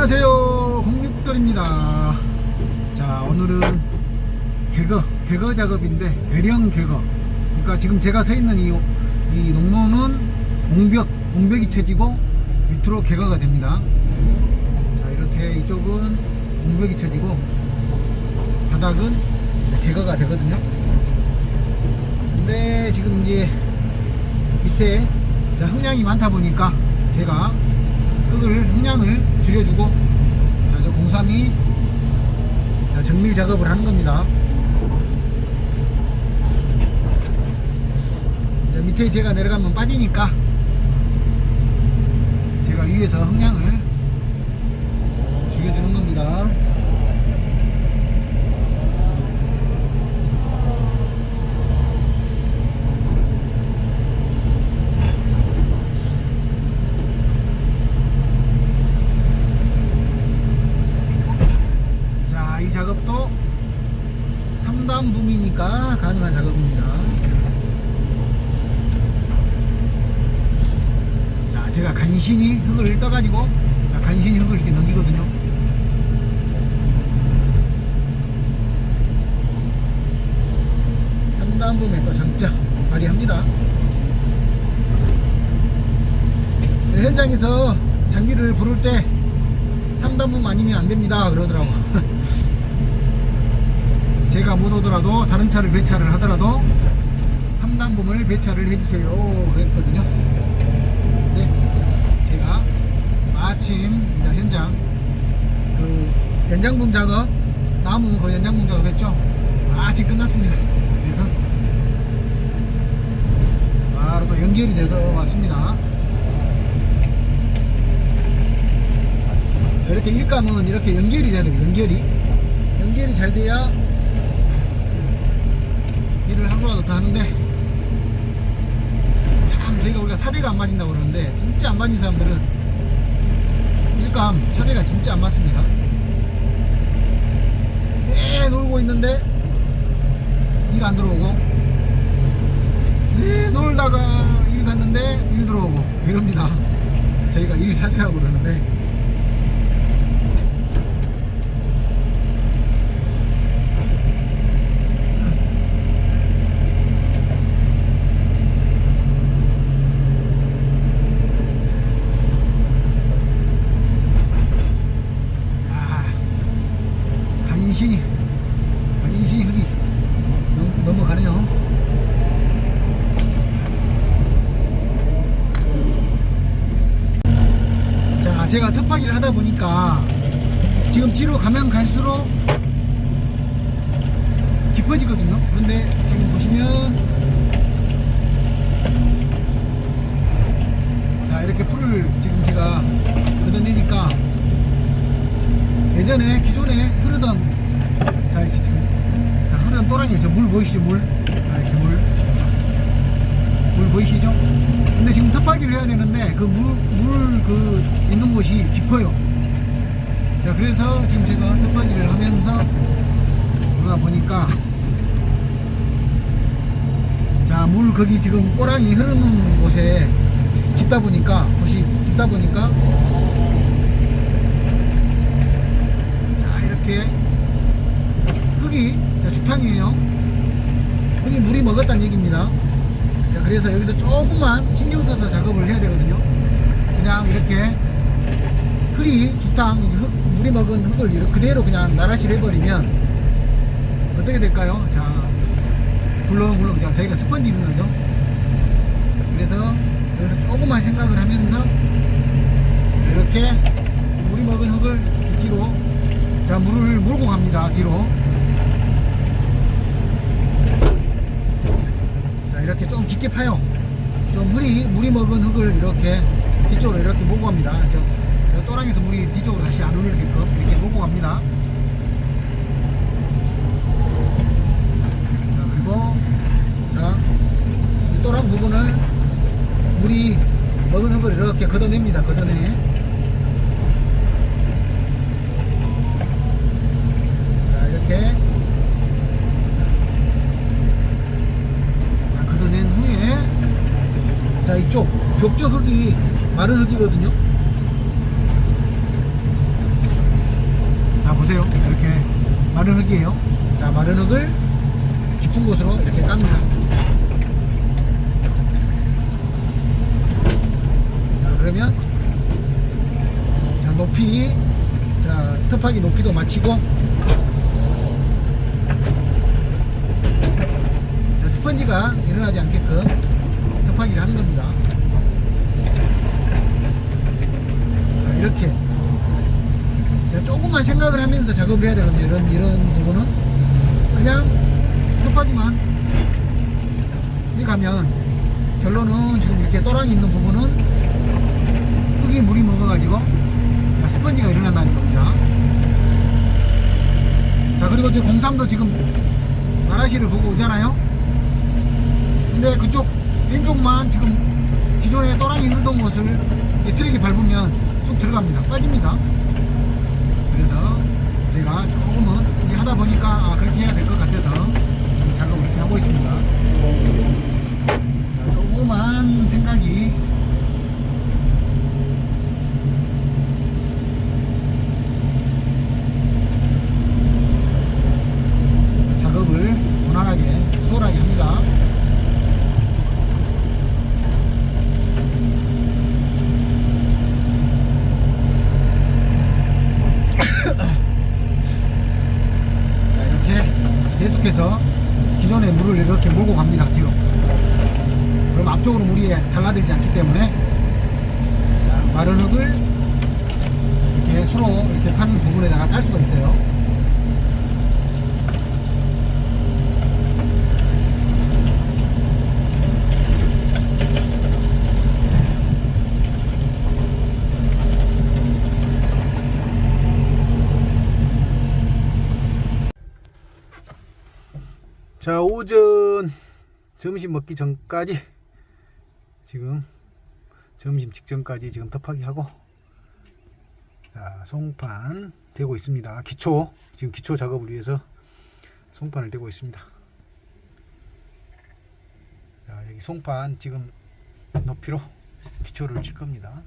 안녕하세요, 공육돌입니다. 자, 오늘은 개거 작업인데, 배령 개거. 그러니까 지금 제가 서 있는 이 농로는 옹벽이 쳐지고 밑으로 개거가 됩니다. 자, 이렇게 이쪽은 옹벽이 쳐지고 바닥은 개거가 되거든요. 근데 지금 이제 밑에 흙량이 많다 보니까 제가 흙량을 줄여주고, 자, 저 032 정밀 작업을 하는 겁니다. 자, 밑에 제가 내려가면 빠지니까 제가 위에서 흙량을 줄여주는 겁니다. 이 작업도 3단 붐이니까 가능한 작업입니다. 자, 제가 간신히 흙을 떠가지고, 자, 간신히 흙을 이렇게 넘기거든요. 삼단 붐의 또 장점 발휘합니다. 네, 현장에서 장비를 부를 때 3단 붐 아니면 안 됩니다 그러더라고. 제가 못 오더라도 다른 차를 배차를 하더라도 3단 붐을 배차를 해주세요 그랬거든요. 근데 제가 마침 현장 연장붐 작업, 나무 연장붐 작업 했죠. 마침 끝났습니다. 그래서 바로 또 연결이 돼서 왔습니다. 이렇게 일감은 이렇게 연결이 돼야 됩니다. 연결이 잘 돼야 일을 하루라도 더 하는데, 참 저희가 우리가 사대가 안 맞는다고 그러는데, 진짜 안 맞는 사람들은 일감 사대가 진짜 안 맞습니다. 놀고 있는데 일 안 들어오고, 놀다가 일 갔는데 일 들어오고 이럽니다. 저희가 일 사대라고 그러는데, 간신히 흙이 넘어가네요. 자, 제가 텃밭일을 하다 보니까 지금 뒤로 가면 갈수록 깊어지거든요. 그런데 지금 보시면, 자, 이렇게 풀을 지금 제가 걷어내니까 예전에 기존에 흐르던, 자, 흐르는 또랑이, 저 물 보이시죠? 물. 이렇게 물 보이시죠? 근데 지금 텃밭일을 해야 되는데 그 물 있는 곳이 깊어요. 자, 그래서 지금 제가 텃밭일을 하면서 그러다 보니까, 자, 물 거기 지금 꼬랑이 흐르는 곳에 깊다 보니까, 자, 이렇게 흙이, 자, 죽탕이에요. 흙이 물이 먹었다는 얘기입니다. 자, 그래서 여기서 조금만 신경 써서 작업을 해야 되거든요. 그냥 이렇게 죽탕, 물이 먹은 흙을 이렇게 그대로 그냥 나라시 해버리면 어떻게 될까요? 자, 굴렁굴렁, 자, 저희가 스펀지 입는 거죠. 그래서 여기서 조금만 생각을 하면서 이렇게 물이 먹은 흙을 뒤로, 자, 물을 몰고 갑니다. 뒤로. 자, 이렇게 좀 깊게 파요. 좀 물이 먹은 흙을 이렇게 뒤쪽으로 이렇게 몰고 갑니다. 저 또랑에서 물이 뒤쪽으로 다시 안 흐르게끔 이렇게 몰고 갑니다. 자, 그리고, 자, 이 또랑 부분을 물이 먹은 흙을 이렇게 걷어냅니다. 자, 이렇게 걷어낸 후에, 자, 이쪽 벽쪽 흙이 마른 흙이거든요. 마른 흙이에요. 자, 마른 흙을 깊은 곳으로 이렇게 깝니다. 자, 그러면 자, 높이, 자, 터파기 높이도 맞추고, 자, 스펀지가 일어나지 않게끔 터파기를 하는 겁니다. 자, 이렇게. 자, 조금만 생각을 하면서 작업을 해야 되거든요. 이런 부분은 그냥 터파기만 이 가면, 결론은 지금 이렇게 또랑이 있는 부분은 흙이 물이 먹어가지고 스펀지가 일어난다는 겁니다. 자, 그리고 지금 공삼도 지금 나라시를 보고 오잖아요. 근데 그쪽 왼쪽만 지금 기존에 또랑이 흘던 곳을 트랙이 밟으면 쑥 들어갑니다. 빠집니다. 그래서 제가 조금은 이게 하다 보니까 그렇게 해야 될 것 같아서 작업을 이렇게 하고 있습니다. 자, 조그만 생각이 작업을 무난하게 수월하게 합니다. 자, 이렇게 계속해서 기존의 물을 이렇게 몰고 갑니다. 뒤로. 그럼 앞쪽으로 물이 달라들지 않기 때문에, 자, 마른 흙을 이렇게 수로 이렇게 파는 부분에다가 깔 수가 있어요. 자, 오전 점심 먹기 전까지, 지금 점심 직전까지 지금 터파기 하고, 자, 송판 대고 있습니다. 지금 기초 작업을 위해서 송판을 대고 있습니다. 자, 여기 송판 지금 높이로 기초를 칠 겁니다.